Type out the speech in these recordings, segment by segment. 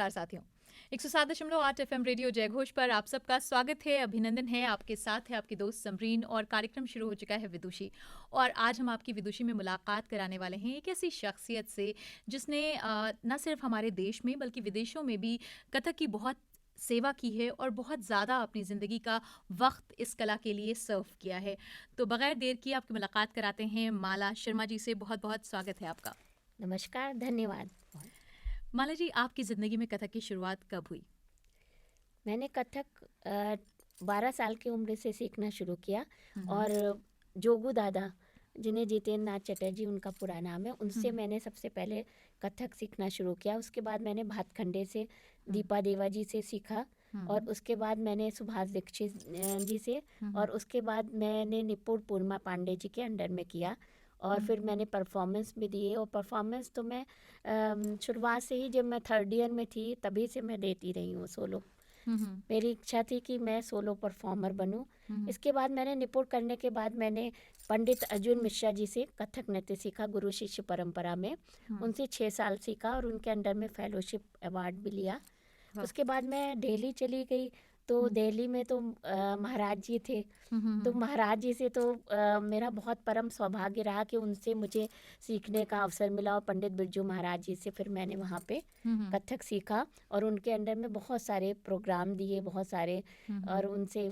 नमस्कार साथियों। 107.8 FM radio जयघोष पर आप सबका स्वागत है, अभिनंदन है। आपके साथ है आपकी दोस्त समरीन और कार्यक्रम शुरू हो चुका है विदुषी। और आज हम आपकी विदुषी में मुलाकात कराने वाले हैं एक ऐसी शख्सियत से जिसने न सिर्फ हमारे देश में बल्कि विदेशों में भी कथक की बहुत सेवा की है और बहुत ज़्यादा अपनी ज़िंदगी का वक्त इस कला के लिए सर्व किया है। तो बगैर देर किए आपकी मुलाकात कराते हैं माला शर्मा जी से। बहुत बहुत स्वागत है आपका। नमस्कार, धन्यवाद। माला जी, आपकी ज़िंदगी में कथक की शुरुआत कब हुई? मैंने कथक 12 साल की उम्र से सीखना शुरू किया हम्म, और जोगू दादा, जिन्हें जितेंद्र नाथ चटर्जी उनका पूरा नाम है, उनसे हम्म, मैंने सबसे पहले कथक सीखना शुरू किया। उसके बाद मैंने भातखंडे से हम्म, दीपा देवा जी से सीखा और हम्म, उसके बाद मैंने सुभाष दीक्षित जी से हम्म, और उसके बाद मैंने निपुण पूर्णिमा पांडे जी के अंडर में किया और हम्म, फिर मैंने परफॉर्मेंस भी दिए। और परफॉर्मेंस तो मैं शुरुआत से ही, जब मैं थर्ड ईयर में थी तभी से मैं देती रही हूँ सोलो। हम्म, मेरी इच्छा थी कि मैं सोलो परफॉर्मर बनूं। हम्म, इसके बाद मैंने निपुण करने के बाद मैंने पंडित अर्जुन मिश्रा जी से कथक नृत्य सीखा गुरु शिष्य परंपरा में। हम्म, उनसे 6 साल सीखा और उनके अंडर में फेलोशिप अवार्ड भी लिया। वाह, उसके बाद मैं दिल्ली चली गई, तो हम्म, दिल्ली में तो महाराज जी थे। हम्म, तो महाराज जी से तो मेरा बहुत परम सौभाग्य रहा कि उनसे मुझे सीखने का अवसर मिला और पंडित बिरजू महाराज जी से फिर मैंने वहाँ पे हम्म, कथक सीखा और उनके अंडर में बहुत सारे प्रोग्राम दिए, बहुत सारे। हम्म, और उनसे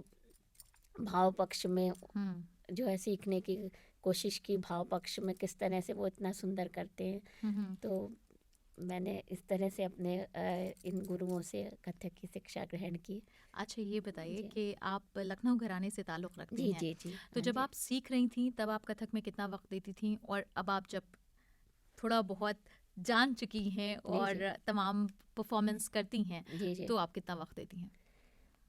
भाव पक्ष में हम्म, जो है सीखने की कोशिश की, भाव पक्ष में किस तरह से वो इतना सुंदर करते हैं। हम्म। तो मैंने इस तरह से अपने इन गुरुओं से कथक की शिक्षा ग्रहण की। अच्छा, ये बताइए जी कि आप लखनऊ घराने से ताल्लुक़ रखती जी हैं। जी जी, तो हाँ जब जी। आप सीख रही थीं तब आप कथक में कितना वक्त देती थीं, और अब आप जब थोड़ा बहुत जान चुकी हैं जी जी और तमाम परफॉर्मेंस करती हैं, जी जी। तो आप कितना वक्त देती हैं?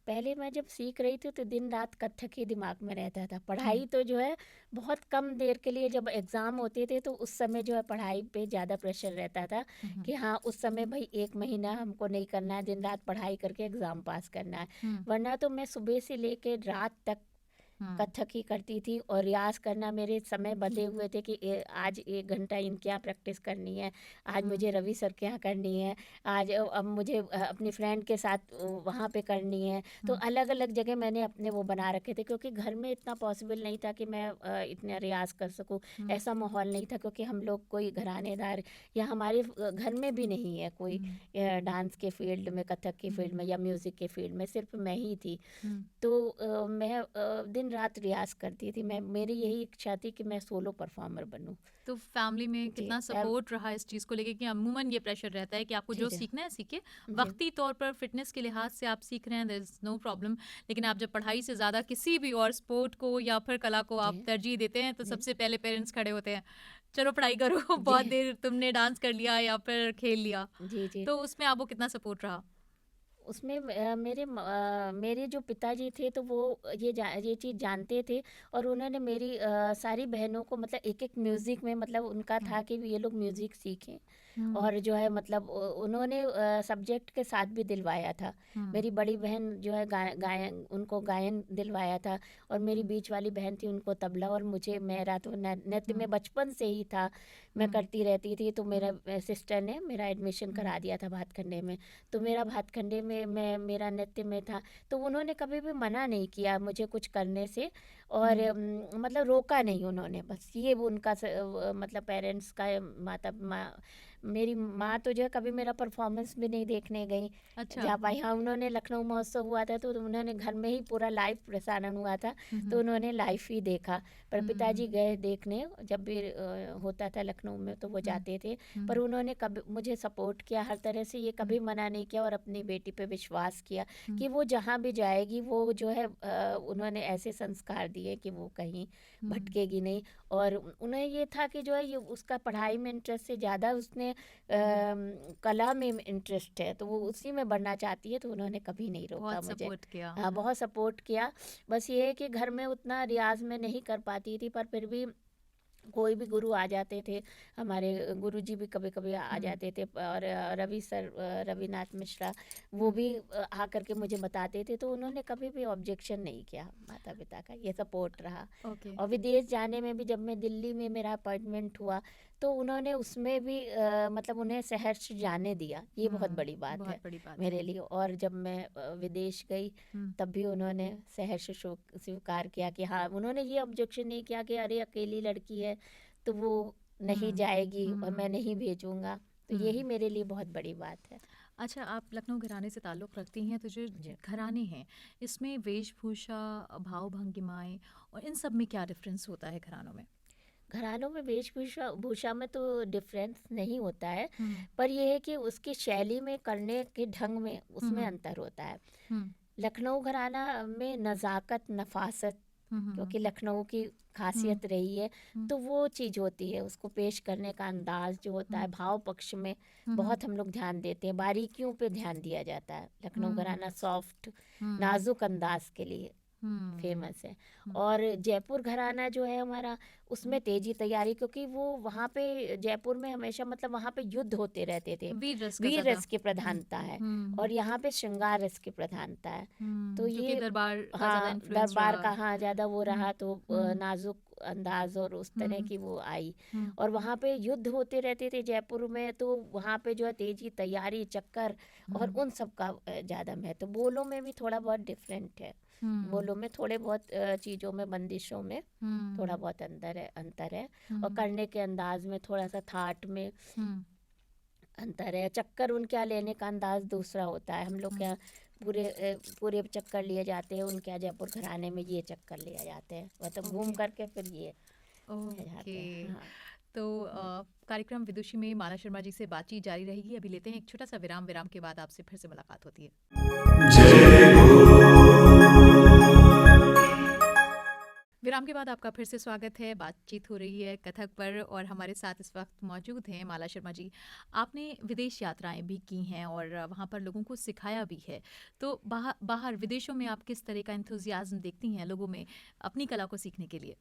पहले मैं जब सीख रही थी तो दिन रात कथक ही दिमाग में रहता था। हम्म, पढ़ाई तो जो है बहुत कम देर के लिए, जब एग्ज़ाम होते थे तो उस समय जो है पढ़ाई पे ज़्यादा प्रेशर रहता था हम्म, कि हाँ, उस समय भाई 1 महीना हमको नहीं करना है, दिन रात पढ़ाई करके एग्ज़ाम पास करना है। हम्म, वरना तो मैं सुबह से लेके रात तक हम्म, कथक ही करती थी और रियाज़ करना, मेरे समय बंधे हुए थे कि आज 1 घंटा इनके यहाँ प्रैक्टिस करनी है, आज हम्म, मुझे रवि सर के यहाँ करनी है, आज अब मुझे अपनी फ्रेंड के साथ वहाँ पे करनी है। तो हम्म, अलग अलग जगह मैंने अपने वो बना रखे थे, क्योंकि घर में इतना पॉसिबल नहीं था कि मैं इतना रियाज़ कर सकूँ। हम्म, ऐसा माहौल नहीं था, क्योंकि हम लोग कोई घरानेदार या हमारे घर में भी नहीं है कोई हम्म, डांस के फील्ड में, कथक के फील्ड में या म्यूज़िक के फील्ड में, सिर्फ मैं ही थी। हम्म। तो मैं दिन रात रियाज़ करती थी। मैं, मेरी यही इच्छा थी कि मैं सोलो परफॉर्मर बनूं। तो फैमिली में जी कितना सपोर्ट रहा इस चीज़ को लेके कि अमूमन ये प्रेशर रहता है कि आपको जी जो जी सीखना है सीखे, जी वक्ती तौर पर फिटनेस के लिहाज से आप सीख रहे हैं, देयर इज नो प्रॉब्लम। लेकिन आप जब पढ़ाई से ज़्यादा किसी भी और स्पोर्ट को या फिर कला को जी आप तरजीह देते हैं तो जी सबसे पहले पेरेंट्स खड़े होते हैं, चलो पढ़ाई करो। जी बहुत देर तुमने डांस कर लिया या फिर खेल लिया। जी जी। तो उसमें आपको कितना सपोर्ट रहा? उसमें मेरे जो पिताजी थे तो वो ये चीज़ जानते थे और उन्होंने मेरी सारी बहनों को, मतलब एक एक म्यूज़िक में, मतलब उनका हम्म, था कि ये लोग म्यूज़िक सीखें। हम्म, और जो है मतलब उन्होंने सब्जेक्ट के साथ भी दिलवाया था। हम्म, मेरी बड़ी बहन जो है गायन, उनको गायन दिलवाया था। और मेरी हम्म, बीच वाली बहन थी, उनको तबला। और मुझे, मेरा तो नृत्य हम्म, में बचपन से ही था, मैं हम्म, करती रहती थी। तो मेरा हम्म, सिस्टर ने मेरा एडमिशन हम्म, करा दिया था भातखंडे में। तो मेरा भातखंडे में मैं, मेरा नृत्य में था। तो उन्होंने कभी भी मना नहीं किया मुझे कुछ करने से। और हम्म, मतलब रोका नहीं उन्होंने। बस ये वो उनका मतलब पेरेंट्स का, मेरी माँ तो जो है कभी मेरा परफॉर्मेंस भी नहीं देखने गई अच्छा, जा पाई। हाँ, उन्होंने लखनऊ महोत्सव हुआ था तो उन्होंने घर में ही पूरा लाइव प्रसारण हुआ था, तो हम्म, उन्होंने लाइव ही देखा। पर हम्म, पिताजी गए देखने, जब भी होता था लखनऊ में तो वो हम्म, जाते थे। पर हम्म, उन्होंने कभी मुझे सपोर्ट किया हर तरह से, ये हम्म, कभी मना नहीं किया। और अपनी बेटी पे विश्वास किया हम्म, कि वो जहाँ भी जाएगी वो जो है उन्होंने ऐसे संस्कार दिए कि वो कहीं हम्म, भटकेगी नहीं। और उन्हें ये था कि जो है ये उसका पढ़ाई में इंटरेस्ट से ज़्यादा उसने कला में इंटरेस्ट है, तो वो उसी में बढ़ना चाहती है। तो उन्होंने कभी नहीं रोका बहुत मुझे। सपोर्ट किया। हाँ, बहुत सपोर्ट किया। बस ये है कि घर में उतना रियाज में नहीं कर पाती थी, पर फिर भी कोई भी गुरु आ जाते थे, हमारे गुरुजी भी कभी-कभी आ हुँ, जाते थे, और रवि सर, रविनाथ मिश्रा, वो हुँ, भी आकर के मुझे बताते थे, तो उन्होंने कभी भी ऑब्जेक्शन नहीं किया माता-पिता का, ये सपोर्ट रहा। ओके। और विदेश जाने में भी जब मैं दिल्ली में मेरा अपॉइंटमेंट हुआ, तो उन्होंने उसमें भी मतलब उन्हें सहर्ष जाने दिया, ये बहुत हुँ, बड़ी बात बहुत है बड़ी बात है। मेरे लिए। और जब मैं विदेश गई, हुँ, तब भी उन्होंने सहर्ष स्वीकार किया कि हाँ, उन्होंने ये ऑब्जेक्शन नहीं किया कि अरे अकेली लड़की है तो वो नहीं हुँ, जाएगी और मैं हुँ, नहीं भेजूंगा। तो हुँ। यही मेरे लिए बहुत बड़ी बात है। अच्छा, आप लखनऊ घराने से ताल्लुक़ रखती हैं, तो जो जी। घराने हैं, इसमें वेशभूषा, भाव-भंगिमाएँ और इन सब में क्या डिफ़रेंस होता है घरानों में? घरानों में वेशभूषा भूषा में तो डिफरेंस नहीं होता है, हुँ, पर यह है कि उसकी शैली में, करने के ढंग में, हुँ, उसमें हुँ, अंतर होता है। हुँ, लखनऊ घराना में नज़ाकत, नफ़ासत, हुँ, हुँ, क्योंकि लखनऊ की हुँ, खासियत रही है, हुँ, तो वो चीज़ होती है। उसको पेश करने का अंदाज़ जो होता है, हुँ, भाव पक्ष में हुँ, हुँ, बहुत हम लोग ध्यान देते हैं, बारीकियों पे ध्यान दिया जाता है। लखनऊ हुँ, घराना सॉफ्ट, हुँ, नाजुक अंदाज के लिए हुँ, फेमस है। हुँ, और जयपुर घराना जो है हमारा, हुँ। उसमें तेजी तैयारी, क्योंकि वो वहाँ पे जयपुर में हमेशा मतलब वहाँ पे युद्ध होते रहते थे, वीर रस का वीर ज़्यादा। रस की हुँ, प्रधानता है, हुँ, और यहाँ पे श्रृंगार रस की प्रधानता है। तो क्योंकि ये, दरबार का ज़्यादा हाँ, इन्फ्लुएंस दरबार रहा। का हाँ ज़्यादा वो हुँ, रहा, तो हुँ, नाजुक अंदाज और उस तरह हुँ, की वो आई। हुँ, और वहाँ पे युद्ध होते रहते थे जयपुर में, तो वहाँ पे जो है तेजी तैयारी, चक्कर और हुँ, उन सब का ज़्यादा महत्व। बोलों में भी थोड़ा बहुत डिफरेंट है, हुँ, बोलों में थोड़े बहुत चीज़ों में, बंदिशों में थोड़ा हुँ, बहुत अंतर है। और हुँ, करने के अंदाज में थोड़ा सा, थाट में हुँ, अंतर है। चक्कर उनके यहाँ लेने का अंदाज दूसरा होता है। हम लोग के हुँ। यहाँ पूरे चक्कर लिए जाते हैं, उनके यहाँ जयपुर घराने में ये चक्कर लिए जाते हैं, मतलब घूम ओके, करके फिर ये ओके। जाते हैं। हाँ। तो कार्यक्रम विदुषी में माला शर्मा जी से बातचीत जारी रहेगी। अभी लेते हैं एक छोटा-सा विराम, विराम के बाद आपसे फिर से मुलाकात होती है। विराम के बाद आपका फिर से स्वागत है। बातचीत हो रही है कथक पर और हमारे साथ इस वक्त मौजूद हैं माला शर्मा जी। आपने विदेश यात्राएँ भी की हैं और वहाँ पर लोगों को सिखाया भी है। तो बाहर विदेशों में आप किस तरह का एंथुसियाज़्म देखती हैं लोगों में अपनी कला को सीखने के लिए?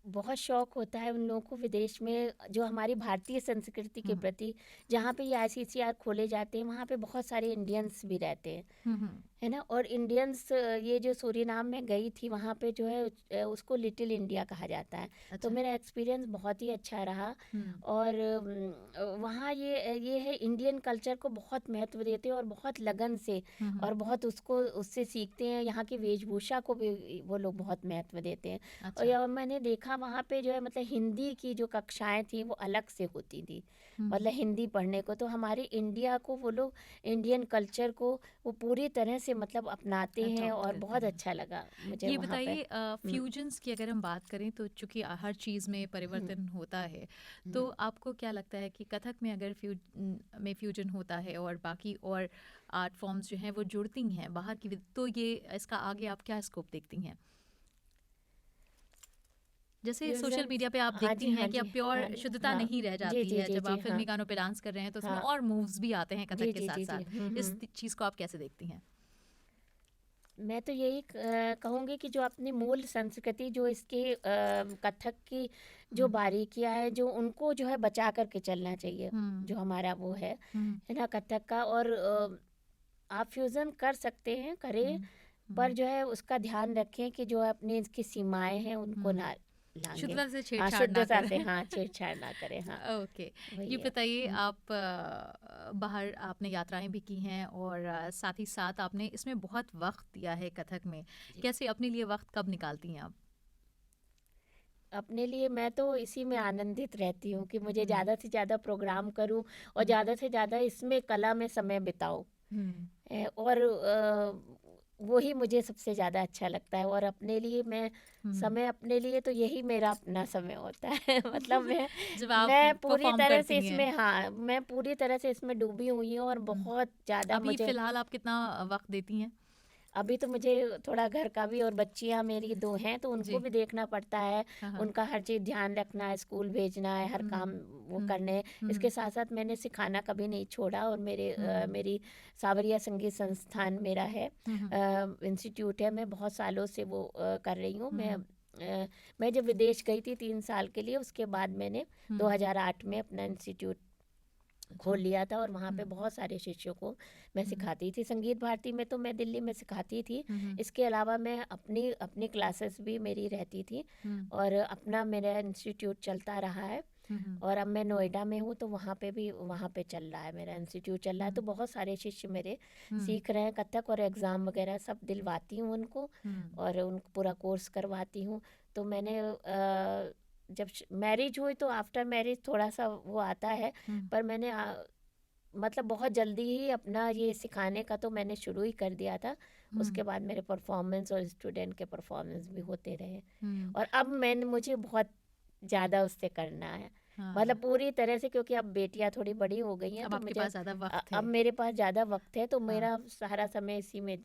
बहुत शौक होता है उन लोगों को विदेश में, जो हमारी भारतीय संस्कृति के हुँ, प्रति। जहाँ पे ये आईसीसीआर खोले जाते हैं, वहाँ पे बहुत सारे इंडियंस भी रहते हैं, हुँ, हुँ। है ना। और इंडियंस, ये जो सूरीनाम में गई थी, वहाँ पे जो है उसको लिटिल इंडिया कहा जाता है। तो अच्छा। मेरा एक्सपीरियंस बहुत ही अच्छा रहा। हुँ, और वहाँ ये है, इंडियन कल्चर को बहुत महत्व देते हैं और बहुत लगन से, हुँ, हुँ। और बहुत उसको उससे सीखते हैं। यहाँ की वेशभूषा को भी वो लोग बहुत महत्व देते हैं। और अच्छा। यह मैंने देखा वहाँ पे जो है, मतलब हिंदी की जो कक्षाएं थी वो अलग से होती थी, हुँ। मतलब हिंदी पढ़ने को। तो हमारे इंडिया को वो लोग, इंडियन कल्चर को वो पूरी तरह से मतलब अपनाते हैं, अडॉप्ट और करते बहुत हैं। अच्छा लगा मुझे ये वहाँ पे। बताइए हम्म, फ्यूजन्स की अगर हम बात करें तो चूँकि हर चीज़ में हम्म, परिवर्तन होता है, तो हम्म। आपको क्या लगता है कि कथक में अगर में फ्यूजन होता है और बाकी और आर्ट फॉर्म्स जो हैं वो जुड़ती हैं बाहर की तो ये इसका आगे आप क्या स्कोप देखती हैं? जैसे सोशल फ्यूजन, मीडिया पे आप हाँ देखती जी, हैं हाँ कि अब जी, प्योर हाँ शुद्धता हाँ। नहीं रह जी जाती जी है जी जब जी, आप हाँ फिल्मी गानों पे डांस कर रहे हैं तो उसमें हाँ। और मूव्स भी आते हैं कथक जी के जी जी जी, साथ-साथ। इस चीज़ को आप कैसे देखती हैं? मैं तो यही कहूँगी कि जो अपनी मूल संस्कृति, जो इसके कथक की जो हुँ, बारीकियाँ हैं, जो उनको जो है बचा करके चलना चाहिए, हुँ, जो हमारा वो हुँ, है ना, कथक का। और आप फ्यूज़न कर सकते हैं, करें, हुँ, पर हुँ, जो है उसका ध्यान रखें कि जो अपनी इसकी सीमाएँ हैं उनको हुँ। ना लांघें। शुद्धता से हाँ, छेड़छाड़ ना शुद्धता से, करें। हाँ, छेड़छाड़ ना करें, हाँ, ओके। ये वही है। बताइए हुँ। आप बाहर आपने यात्राएँ भी की हैं और साथ ही साथ आपने इसमें बहुत वक़्त दिया है कथक में। जी। कैसे अपने लिए वक़्त कब निकालती हैं आप? अपने लिए मैं तो इसी में आनंदित रहती हूँ कि मुझे हुँ, ज़्यादा से ज़्यादा प्रोग्राम करूँ, और हुँ, ज़्यादा से ज़्यादा इसमें, कला में समय बिताऊँ। हुँ, और वही मुझे सबसे ज़्यादा अच्छा लगता है। और अपने लिए मैं, हुँ। समय अपने लिए तो यही मेरा अपना समय होता है। मतलब मैं जब आप मैं पूरी परफ़ॉर्म तरह से करती हैं। इसमें, हाँ, मैं पूरी तरह से इसमें डूबी हुई हूँ, और हुँ। बहुत ज़्यादा अभी मुझे। फ़िलहाल आप कितना वक़्त देती हैं? अभी तो मुझे थोड़ा घर का भी, और बच्चियाँ मेरी 2 हैं, तो उनको जी। भी देखना पड़ता है। हाँ, हाँ। उनका हर चीज़ ध्यान रखना है, स्कूल भेजना है, हर काम हुँ, वो हुँ, करने हैं। हुँ, इसके साथ-साथ मैंने सिखाना कभी नहीं छोड़ा, और हुँ, मेरी सावरिया संगीत संस्थान मेरा है, हुँ, हुँ, इंस्टीट्यूट है, मैं बहुत सालों से वो कर रही हूँ। मैं हुँ, मैं जब विदेश गई थी 3 साल के लिए, उसके बाद मैंने हम्म, 2008 में अपना इंस्टीट्यूट खोल अच्छा, लिया था और वहाँ पे हम्म, बहुत सारे शिष्यों को मैं हम्म, सिखाती थी। संगीत भारती में तो मैं दिल्ली में सिखाती थी। हम्म, इसके अलावा मैं अपनी अपनी क्लासेस भी मेरी रहती थी हम्म, और अपना मेरा इंस्टीट्यूट चलता रहा है। हम्म, और अब मैं नोएडा में हूँ तो वहाँ पे भी वहाँ पे चल रहा है, मेरा इंस्टीट्यूट चल रहा है। हम्म, तो बहुत सारे शिष्य मेरे हम्म, सीख रहे हैं कथक, और एग्ज़ाम वगैरह सब दिलवाती हूँ उनको हम्म, और उनको पूरा कोर्स करवाती हूँ। तो मैंने जब मैरिज हुई तो आफ्टर मैरिज थोड़ा सा वो आता है, हम्म, पर मैंने मतलब बहुत जल्दी ही अपना ये सिखाने का तो मैंने शुरू ही कर दिया था। हम्म, उसके बाद मेरे परफॉर्मेंस और स्टूडेंट के परफॉर्मेंस भी होते रहे। हम्म, और अब मैंने मुझे बहुत ज़्यादा उससे करना है, हाँ, मतलब पूरी तरह से, क्योंकि अब बेटियां थोड़ी बड़ी हो गई हैं अब तो आपके मुझे पास ज़्यादा वक्त अब है। मेरे पास ज़्यादा वक्त है, तो हाँ, मेरा सारा समय इसी में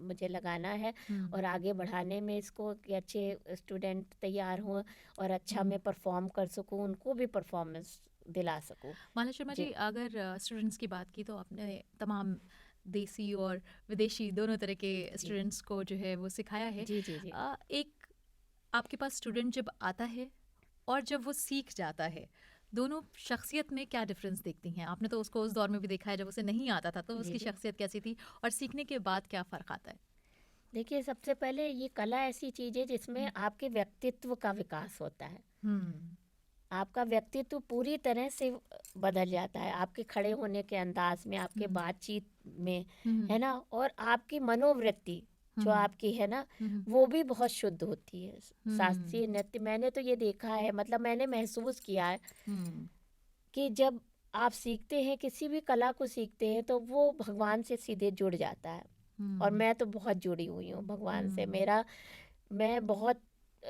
मुझे लगाना है हम्म, और आगे बढ़ाने में इसको, कि अच्छे स्टूडेंट तैयार हों और अच्छा हम्म। मैं परफॉर्म कर सकूं, उनको भी परफॉर्मेंस दिला सकूं। माला शर्मा जी, जी अगर स्टूडेंट्स की बात की तो आपने तमाम देसी और विदेशी दोनों तरह के जी स्टूडेंट्स को जो है वो सिखाया है। जी जी जी एक आपके पास स्टूडेंट जब आता है और जब वो सीख जाता है, दोनों शख्सियत में क्या डिफरेंस देखती हैं? आपने तो उसको उस दौर में भी देखा है जब उसे नहीं आता था, तो जी उसकी जी। शख्सियत कैसी थी और सीखने के बाद क्या फ़र्क आता है? देखिए, सबसे पहले ये कला ऐसी चीज़ है जिसमें हुँ, आपके व्यक्तित्व का विकास होता है। हुँ, आपका व्यक्तित्व पूरी तरह से बदल जाता है, आपके खड़े होने के अंदाज में, आपके हुँ, बातचीत में, हुँ, है ना? और आपकी मनोवृत्ति जो हुँ, आपकी है ना, हुँ, वो भी बहुत शुद्ध होती है। हुँ, शास्त्रीय नृत्य मैंने तो ये देखा है, मतलब मैंने महसूस किया है हुँ, कि जब आप सीखते हैं, किसी भी कला को सीखते हैं, तो वो भगवान से सीधे जुड़ जाता है। और हुँ, मैं तो बहुत जुड़ी हुई हूँ भगवान से। हुँ, मैं बहुत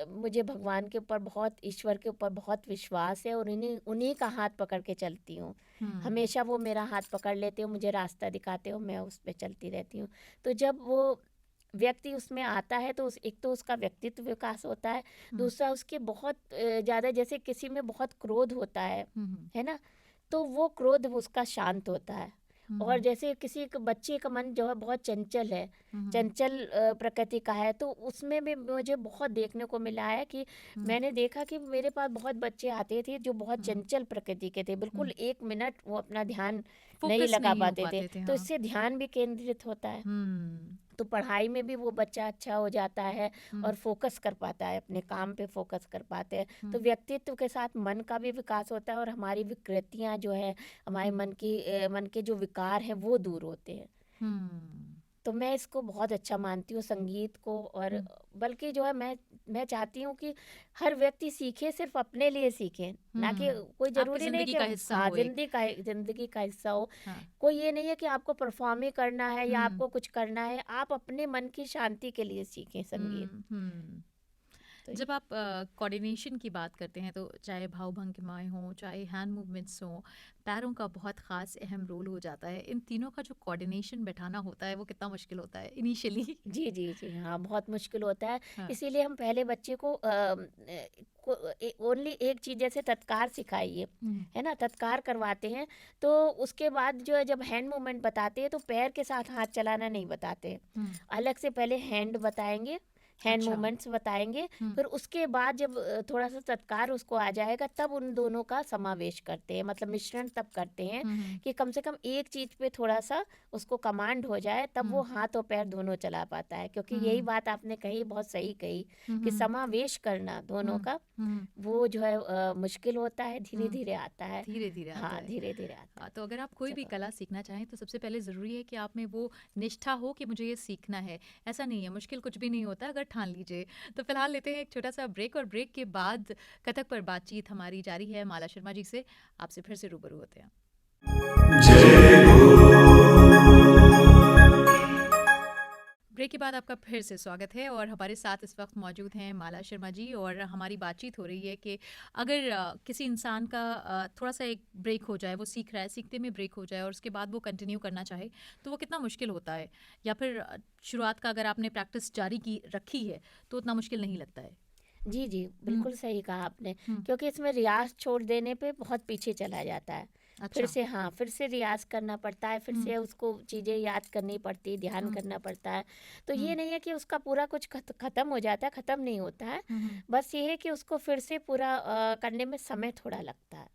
मुझे भगवान के ऊपर बहुत, ईश्वर के ऊपर बहुत विश्वास है और उन्हीं उन्हीं का हाथ पकड़ के चलती हूँ। हुँ, हमेशा वो मेरा हाथ पकड़ लेते हो, मुझे रास्ता दिखाते हो, मैं उस पे चलती रहती हूँ। तो जब वो व्यक्ति उसमें आता है तो एक तो उसका व्यक्तित्व विकास होता है, हुँ, दूसरा उसके बहुत ज़्यादा, जैसे किसी में बहुत क्रोध होता हुँ, है ना? तो वो क्रोध उसका शांत होता है। और हुँ, जैसे किसी बच्चे का मन जो है बहुत चंचल है, हुँ, चंचल प्रकृति का है, तो उसमें भी मुझे बहुत देखने को मिला है कि हुँ, मैंने देखा कि मेरे पास बहुत बच्चे आते थे जो बहुत हुँ, चंचल प्रकृति के थे, बिल्कुल हुँ। 1 मिनट वो अपना ध्यान नहीं फ़ोकस लगा नहीं हो पाते थे। पाते थे, तो हाँ। इससे ध्यान भी केंद्रित होता है, हुँ, तो पढ़ाई में भी वो बच्चा अच्छा हो जाता है हुँ, और फोकस कर पाता है, अपने काम पे फोकस कर पाते हैं। हुँ, तो व्यक्तित्व के साथ मन का भी विकास होता है और हमारी विकृतियाँ जो है, हमारे हुँ, मन के जो विकार हैं वो दूर होते हैं। हुँ, तो मैं इसको बहुत अच्छा मानती हूँ संगीत को। और हुँ, बल्कि जो है, मैं चाहती हूँ कि हर व्यक्ति सीखे, सिर्फ अपने लिए सीखे, ना कि हुँ। कोई आपकी ज़रूरी नहीं ज़िंदगी कि, का हिस्सा हाँ, हो एक। ज़िंदगी का हिस्सा हो। हाँ। कोई ये नहीं है कि आपको परफॉर्म ही करना है या हुँ, आपको कुछ करना है, आप अपने मन की शांति के लिए सीखें संगीत। हुँ, हुँ। तो जब आप कोऑर्डिनेशन की बात करते हैं तो चाहे भाव भंगिमाएँ हों, चाहे हैंड मूवमेंट्स हों, पैरों का बहुत ख़ास अहम रोल हो जाता है। इन तीनों का जो कोऑर्डिनेशन बैठाना होता है वो कितना मुश्किल होता है इनिशियली? जी, जी, जी, हाँ, बहुत मुश्किल होता है। हाँ। इसीलिए हम पहले बच्चे को ओनली एक चीज़, जैसे तत्कार सिखाइए, हुँ, है ना? तत्कार करवाते हैं, तो उसके बाद जो है, जब हैंड मूवमेंट बताते हैं तो पैर के साथ हाथ चलाना नहीं बताते। हुँ। अलग से पहले हैंड बताएँगे, हैंड अच्छा। मूवमेंट्स बताएँगे, हुँ, फिर उसके बाद जब थोड़ा-सा तत्कार उसको आ जाएगा, तब उन दोनों का समावेश करते हैं, मतलब मिश्रण तब करते हैं हुँ, हुँ, कि कम से कम एक चीज़ पे थोड़ा-सा उसको कमांड हो जाए, तब वो हुँ, हाथ और पैर दोनों चला पाता है। क्योंकि यही हुँ, बात आपने कही, बहुत सही कही, हुँ, कि हुँ, समावेश करना दोनों हुँ, का, हुँ, वो जो है मुश्किल होता है, हुँ। धीरे-धीरे आता है। धीरे-धीरे आता हाँ, है। धीरे-धीरे आता है। तो अगर आप कोई भी चलो। कला सीखना चाहें तो सबसे पहले ज़रूरी है कि आप में वो निष्ठा हो कि मुझे ये सीखना है। ऐसा नहीं है, मुश्किल कुछ भी नहीं होता अगर ठान लीजिए। तो फिलहाल लेते हैं एक छोटा-सा ब्रेक और ब्रेक के बाद कथक पर बातचीत हमारी जारी है माला शर्मा जी से। आपसे फिर से रूबरू होते हैं। ब्रेक के बाद आपका फिर से स्वागत है और हमारे साथ इस वक्त मौजूद हैं माला शर्मा जी और हमारी बातचीत हो रही है कि अगर किसी इंसान का थोड़ा सा एक ब्रेक हो जाए, वो सीख रहा है, सीखते में ब्रेक हो जाए और उसके बाद वो कंटिन्यू करना चाहे तो वो कितना मुश्किल होता है, या फिर शुरुआत का अगर आपने प्रैक्टिस जारी की रखी है तो उतना मुश्किल नहीं लगता है। जी, जी, हम्म, बिल्कुल सही कहा आपने, हम्म, क्योंकि इसमें रियाज़ छोड़ देने पे बहुत पीछे चला जाता है। फिर अच्छा। से हाँ, फिर से रियाज़ करना पड़ता है, फिर हुँ, से उसको चीज़ें याद करनी पड़ती है, ध्यान हुँ, करना पड़ता है। तो ये हुँ, नहीं है कि उसका पूरा कुछ ख़त्म हो जाता है, ख़त्म नहीं होता है। हुँ, हुँ। बस ये है कि उसको फिर से पूरा करने में समय थोड़ा लगता है।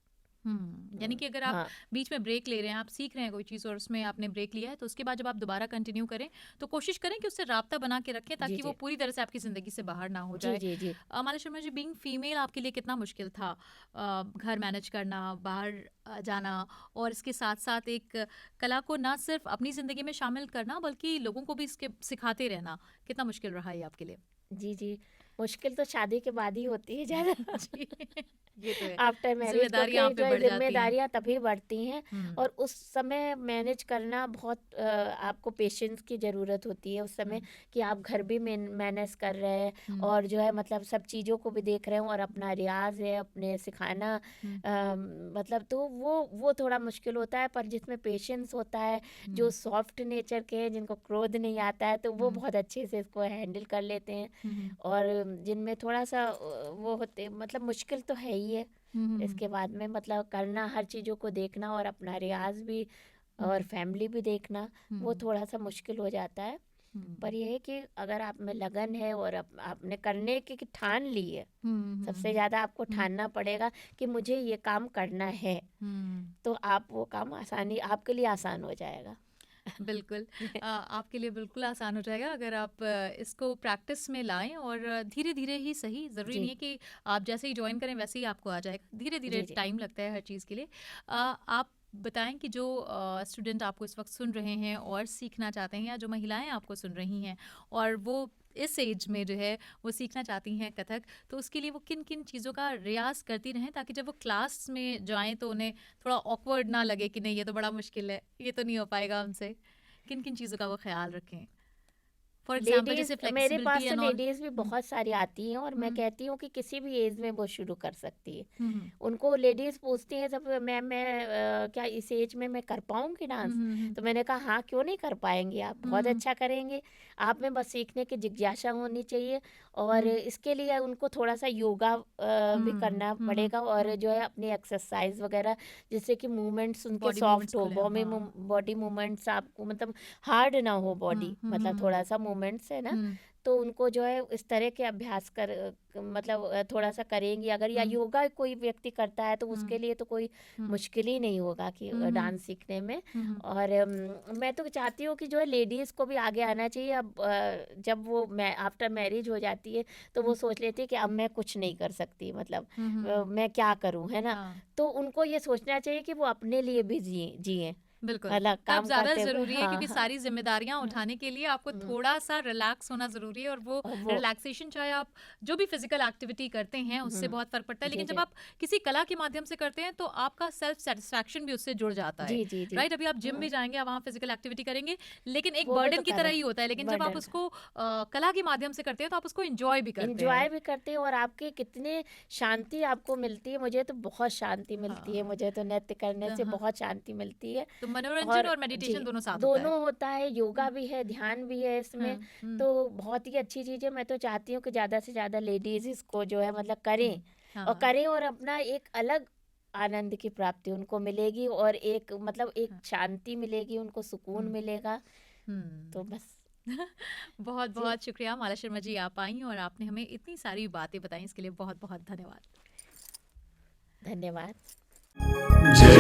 यानी हुँ, कि अगर आप हाँ। बीच में ब्रेक ले रहे हैं, आप सीख रहे हैं कोई चीज़ और उसमें आपने ब्रेक लिया है, तो उसके बाद जब आप दोबारा कंटिन्यू करें, तो कोशिश करें कि उससे राब्ता बना के रखें जी, ताकि वो जी। पूरी तरह से आपकी ज़िंदगी से बाहर ना हो जी, जाए। जी, जी। माला शर्मा जी, बीइंग फीमेल आपके लिए कितना मुश्किल था? घर मैनेज करना, बाहर जाना और इसके साथ-साथ एक कला को ना सिर्फ़ अपनी ज़िंदगी में शामिल करना, बल्कि लोगों को भी इसके सिखाते रहना, कितना मुश्किल रहा ये आपके लिए? जी, जी। मुश्किल तो शादी के बाद ही होती है ज़्यादा। जी, ये तो है। आफ्टर मैरिज, ज़िम्मेदारियाँ क्योंकि आप पे जो है बढ़ जाती हैं। ज़िम्मेदारियाँ तभी बढ़ती हैं हुँ, और उस समय मैनेज करना बहुत आपको पेशेंस की ज़रूरत होती है उस हुँ, समय, कि आप घर भी मैनेज कर रहे हैं हुँ, और जो है मतलब सब चीज़ों को भी देख रहे हो और अपना रियाज़ है, अपने सिखाना हुँ, मतलब तो वो थोड़ा मुश्किल होता है। पर जिसमें पेशेंस होता है, जो हुँ, सॉफ्ट नेचर के हैं, जिनको क्रोध नहीं आता है, तो वो हुँ, बहुत अच्छे से इसको हैंडल कर लेते हैं। हुँ, हुँ। और जिनमें थोड़ा-सा वो होते मतलब मुश्किल तो है ही है। हुँ, हुँ, हुँ, इसके बाद में मतलब करना, हर चीज़ों को देखना और अपना रियाज़ भी और हुँ, फैमिली भी देखना, वो हुँ, थोड़ा-सा मुश्किल हो जाता है। पर हुँ, ये है कि अगर आप में लगन है और आपने करने की ठान ली है, हुँ, सबसे हुँ, ज़्यादा आपको हुँ, ठानना पड़ेगा कि मुझे ये काम करना है, हुँ, तो आप वो काम आपके लिए आसान हो जाएगा। बिल्कुल। आपके लिए बिल्कुल आसान हो जाएगा अगर आप इसको प्रैक्टिस में लाएँ और धीरे-धीरे ही सही, ज़रूरी नहीं जी, है कि आप जैसे ही जॉइन करें वैसे ही आपको आ जाएगा। धीरे-धीरे जी, जी। टाइम लगता है हर चीज़ के लिए। आप बताएँ कि जो स्टूडेंट आपको इस वक़्त सुन रहे हैं और सीखना चाहते हैं या जो महिलाएँ आपको सुन रही हैं और वो इस एज में जो है वो सीखना चाहती हैं कथक, तो उसके लिए वो किन-किन चीज़ों का रियाज़ करती रहें ताकि जब वो क्लास में जाएँ तो उन्हें थोड़ा ऑकवर्ड ना लगे कि नहीं ये तो बड़ा मुश्किल है, ये तो नहीं हो पाएगा हमसे? किन-किन चीज़ों का वो ख़्याल रखें? फॉर एग्ज़ाम्पल लेडीज़ जैसे मेरे फ्लेक्सिबिलिटी पास तो एंड ऑल। लेडीज़ भी हुँ, बहुत सारी आती हैं और मैं हुँ, कहती हूँ कि किसी भी एज में वो शुरू कर सकती है। हुँ, हुँ, उनको लेडीज़ पूछती हैं सब, मैं क्या इस एज में मैं कर पाऊँगी हुँ, डांस? हुँ, हुँ, तो मैंने कहा हाँ, क्यों नहीं कर पाएँगी आप? बहुत हुँ, अच्छा करेंगे। आप में बस सीखने की जिज्ञासा होनी चाहिए और हुँ, इसके लिए उनको थोड़ा-सा योगा भी हुँ, करना हुँ, हुँ, पड़ेगा और हुँ, जो है अपनी एक्सरसाइज़ वगैरह, जिससे कि मूवमेंट्स उनके बॉडी सॉफ्ट मूवमेंट्स हो, खुले, हाँ। बॉडी मूवमेंट्स आपको मतलब हार्ड ना हो बॉडी, हुँ, हुँ, मतलब हुँ, थोड़ा-सा मूवमेंट्स है ना, हुँ, तो उनको जो है इस तरह के अभ्यास मतलब थोड़ा-सा करेंगी अगर, या हुँ, योगा कोई व्यक्ति करता है तो हुँ, उसके लिए तो कोई हुँ, मुश्किल ही नहीं होगा कि हुँ, हुँ, डांस सीखने में। हुँ, हुँ, और मैं तो चाहती हूँ कि जो है लेडीज़ को भी आगे आना चाहिए। अब जब वो मैं आफ्टर मैरिज हो जाती है तो वो हुँ, सोच लेती है कि अब मैं कुछ नहीं कर सकती, मतलब हुँ, हुँ, मैं क्या करूँ, है ना? हाँ। तो उनको ये सोचना चाहिए कि वो अपने लिए भी जिएँ, बिल्कुल, मतलब तब काम ज़्यादा करते हुए। ज़रूरी है हाँ, क्योंकि हाँ। सारी ज़िम्मेदारियाँ हुँ, उठाने के लिए आपको हुँ। थोड़ा-सा रिलैक्स होना ज़रूरी है और वो और वो रिलैक्सेशन चाहे आप जो भी फ़िज़िकल एक्टिविटी करते हैं, उससे हुँ। बहुत फ़र्क पड़ता है। जी, लेकिन जब जी। आप किसी कला के माध्यम से करते हैं, तो आपका सेल्फ सैटिस्फैक्शन भी उससे जुड़ जाता है, जी, जी, जी। राइट? अभी आप जिम भी हुँ, जाएँगे, आप वहाँ फ़िज़िकल एक्टिविटी करेंगे, लेकिन एक वो भी तो बर्डन की कर तरह रहे ही हैं, होता है। लेकिन जब आप बर्डन का। उसको कला के माध्यम से करते हैं, तो आप उसको एन्जॉय भी करते हैं। एन्जॉय भी करते हैं और आपकी कितनी शांति आपको मिलती है। मुझे तो बहुत शांति मिलती है, हाँ, मुझे तो नृत्य करने तो से हाँ, बहुत शांति मिलती है। तो मनोरंजन और और जी, मेडिटेशन दोनों साथ होता है। दोनों होता है, योगा हुँ, भी है, ध्यान भी है हाँ, इसमें, हुँ, तो बहुत ही अच्छी चीज़ है। मैं तो चाहती हूँ कि ज़्यादा से ज़्यादा लेडीज़ इसको जो है मतलब करें हुँ, हाँ, और अपना एक अलग आनंद की प्राप्ति उनको मिलेगी और एक मतलब एक हाँ, शांति मिलेगी, उनको सुकून हुँ, मिलेगा। हुँ। तो बस जी, बहुत-बहुत शुक्रिया माला शर्मा जी, आप आई और आपने हमें इतनी सारी बातें बताई, इसके लिए बहुत-बहुत धन्यवाद। धन्यवाद। जय